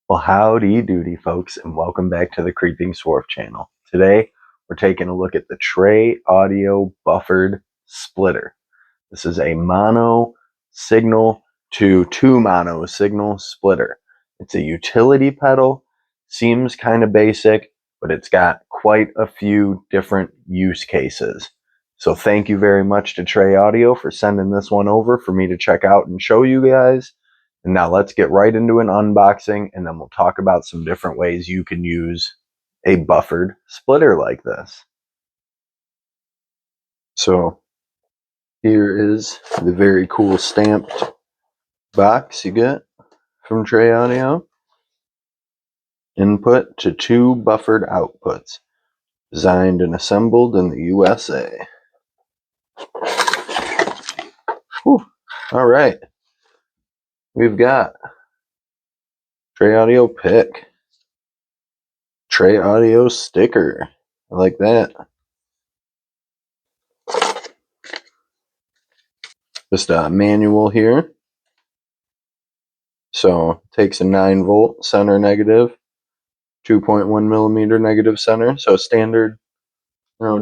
Well, howdy doody, folks, and welcome back to the Creeping Swarf channel. Today, we're taking a look at the Tre Audio Buffered Splitter. This is a mono signal to two mono signal splitter. It's a utility pedal, seems kind of basic, but it's got quite a few different use cases. So thank you very much to Tre Audio for sending this one over for me to check out and show you guys. And now let's get right into an unboxing, and then we'll talk about some different ways you can use a buffered splitter like this. So here is the very cool stamped box you get from Tre Audio. Input to two buffered outputs. Designed and assembled in the USA. Whew. All right. We've got Tre Audio pick. Tre Audio sticker. I like that. Just a manual here. So it takes a 9-volt center negative, 2.1 millimeter negative center. So standard,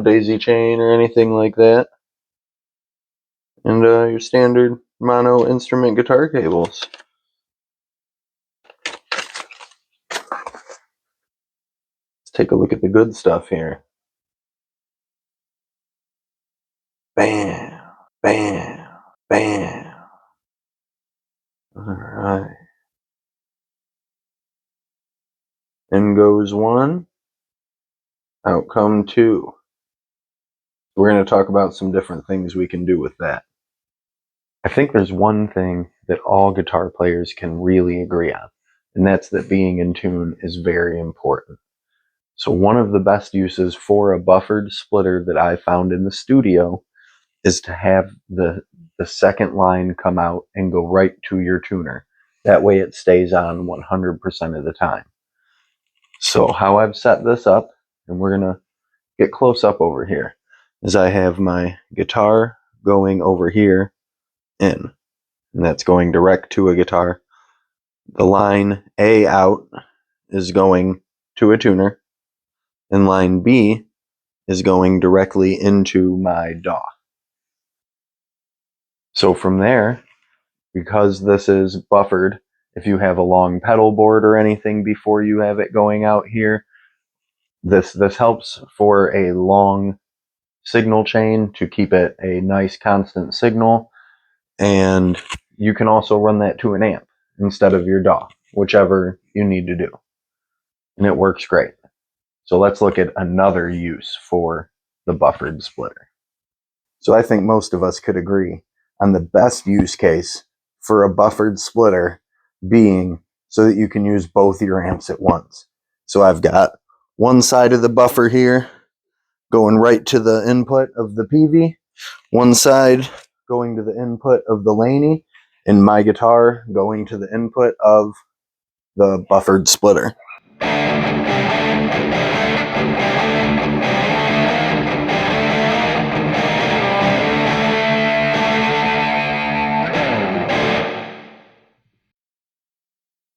daisy chain or anything like that. And your standard mono instrument guitar cables. Let's take a look at the good stuff here. Bam, bam, bam. All right. In goes one, out come two. We're going to talk about some different things we can do with that. I think there's one thing that all guitar players can really agree on, and that's that being in tune is very important. So one of the best uses for a buffered splitter that I found in the studio is to have the second line come out and go right to your tuner. That way it stays on 100% of the time. So how I've set this up, and we're going to get close up over here, is I have my guitar going over here in, and that's going direct to a guitar. The line A out is going to a tuner, and line B is going directly into my DAW. So from there, because this is buffered, if you have a long pedal board or anything before you have it going out here, this helps for a long signal chain to keep it a nice constant signal. And you can also run that to an amp instead of your DAW, whichever you need to do. And it works great. So let's look at another use for the buffered splitter. So I think most of us could agree on the best use case for a buffered splitter being so that you can use both your amps at once. So I've got one side of the buffer here going right to the input of the PV, one side going to the input of the Laney, and my guitar going to the input of the buffered splitter.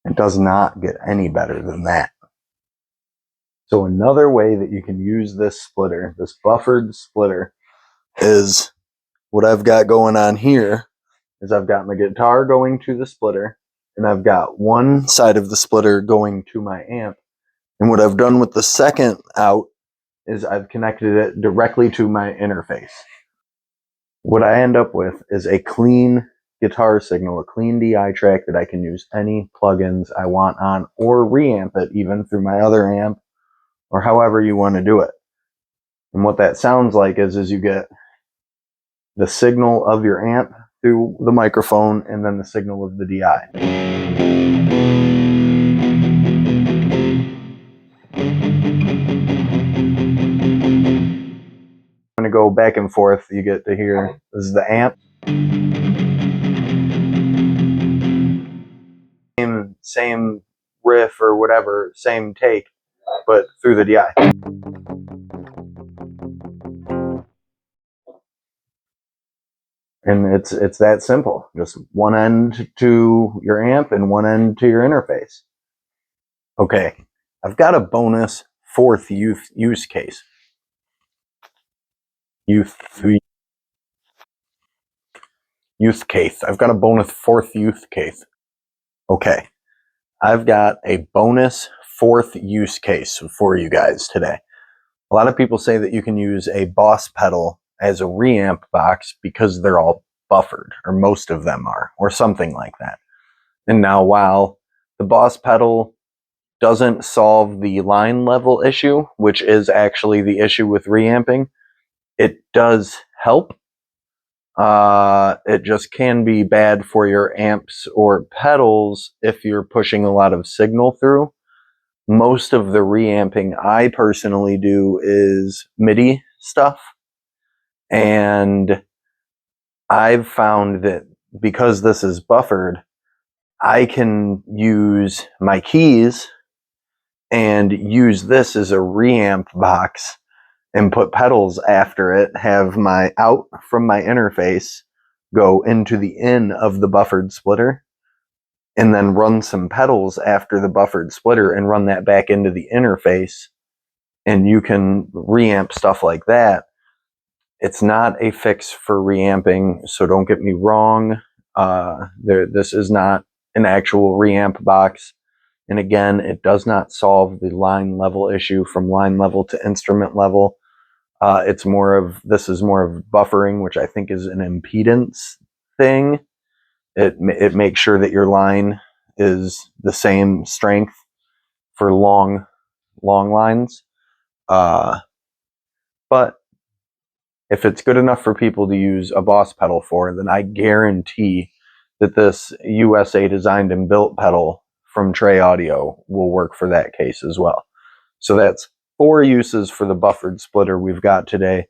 It does not get any better than that. So another way that you can use this splitter, this buffered splitter, is what I've got going on here is I've got my guitar going to the splitter, and I've got one side of the splitter going to my amp. And what I've done with the second out is I've connected it directly to my interface. What I end up with is a clean guitar signal, a clean DI track that I can use any plugins I want on, or reamp it even through my other amp, or however you want to do it. And what that sounds like is you get the signal of your amp through the microphone and then the signal of the DI. I'm going to go back and forth. You get to hear, this is the amp. Same riff or whatever, same take, but through the DI. And it's that simple. Just one end to your amp and one end to your interface. Okay, I've got a bonus fourth use case. Use case. I've got a bonus fourth use case. Okay, I've got a bonus fourth use case for you guys today. A lot of people say that you can use a Boss pedal as a reamp box because they're all buffered, or most of them are, or something like that. And now, while the Boss pedal doesn't solve the line level issue, which is actually the issue with reamping, it does help. It just can be bad for your amps or pedals if you're pushing a lot of signal through. Most of the reamping I personally do is MIDI stuff. And I've found that because this is buffered, I can use my keys and use this as a reamp box and put pedals after it, have my out from my interface go into the in of the buffered splitter, and then run some pedals after the buffered splitter and run that back into the interface, and you can reamp stuff like that. It's not a fix for reamping, so don't get me wrong. This is not an actual reamp box. And again, it does not solve the line level issue from line level to instrument level. This is more of buffering, which I think is an impedance thing. It makes sure that your line is the same strength for long lines. But if it's good enough for people to use a Boss pedal for, then I guarantee that this USA designed and built pedal from Tre Audio will work for that case as well. So that's 4 uses for the buffered splitter we've got today.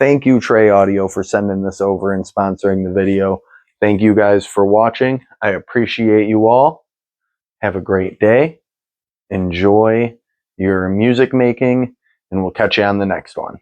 Thank you, Tre Audio, for sending this over and sponsoring the video. Thank you guys for watching. I appreciate you all. Have a great day. Enjoy your music making, and we'll catch you on the next one.